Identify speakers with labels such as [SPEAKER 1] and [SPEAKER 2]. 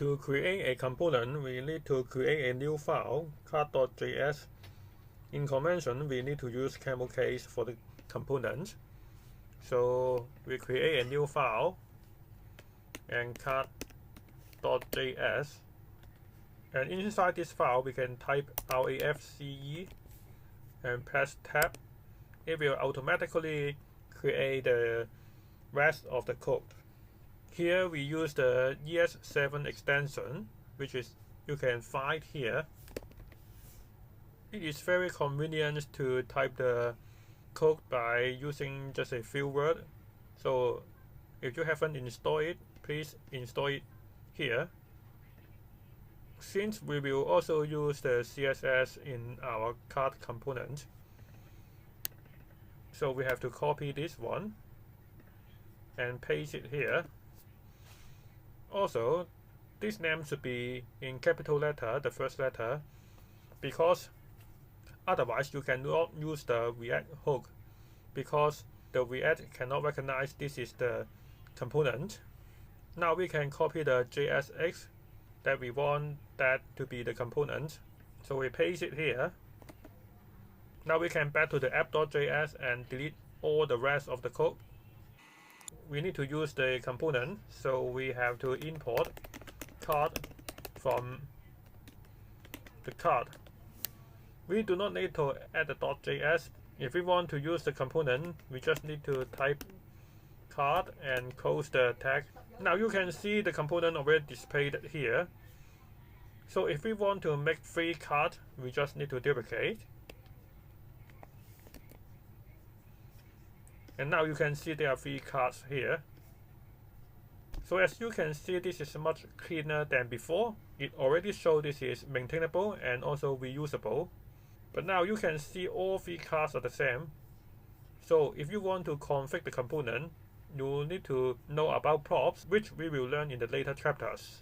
[SPEAKER 1] To create a component, we need to create a new file, card.js. In convention, we need to use camel case for the component. So we create a new file and card.js. And inside this file, we can type RAFCE and press tab. It will automatically create the rest of the code. Here we use the ES7 extension, which is you can find here. It is very convenient to type the code by using just a few words. So if you haven't installed it, please install it here. Since we will also use the CSS in our card component, so we have to copy this one and paste it here. Also, this name should be in capital letter, the first letter, because otherwise you cannot use the React hook, because the React cannot recognize this is the component. Now we can copy the JSX that we want that to be the component. So we paste it here. Now we can back to the app.js and delete all the rest of the code. We need to use the component, so we have to import card from the card. We do not need to add the .js. If we want to use the component, we just need to type card and close the tag. Now you can see the component already displayed here. So if we want to make 3 cards, we just need to duplicate. And now you can see there are 3 cards here. So as you can see, this is much cleaner than before. It already showed this is maintainable and also reusable. But now you can see all 3 cards are the same. So if you want to configure the component, you need to know about props, which we will learn in the later chapters.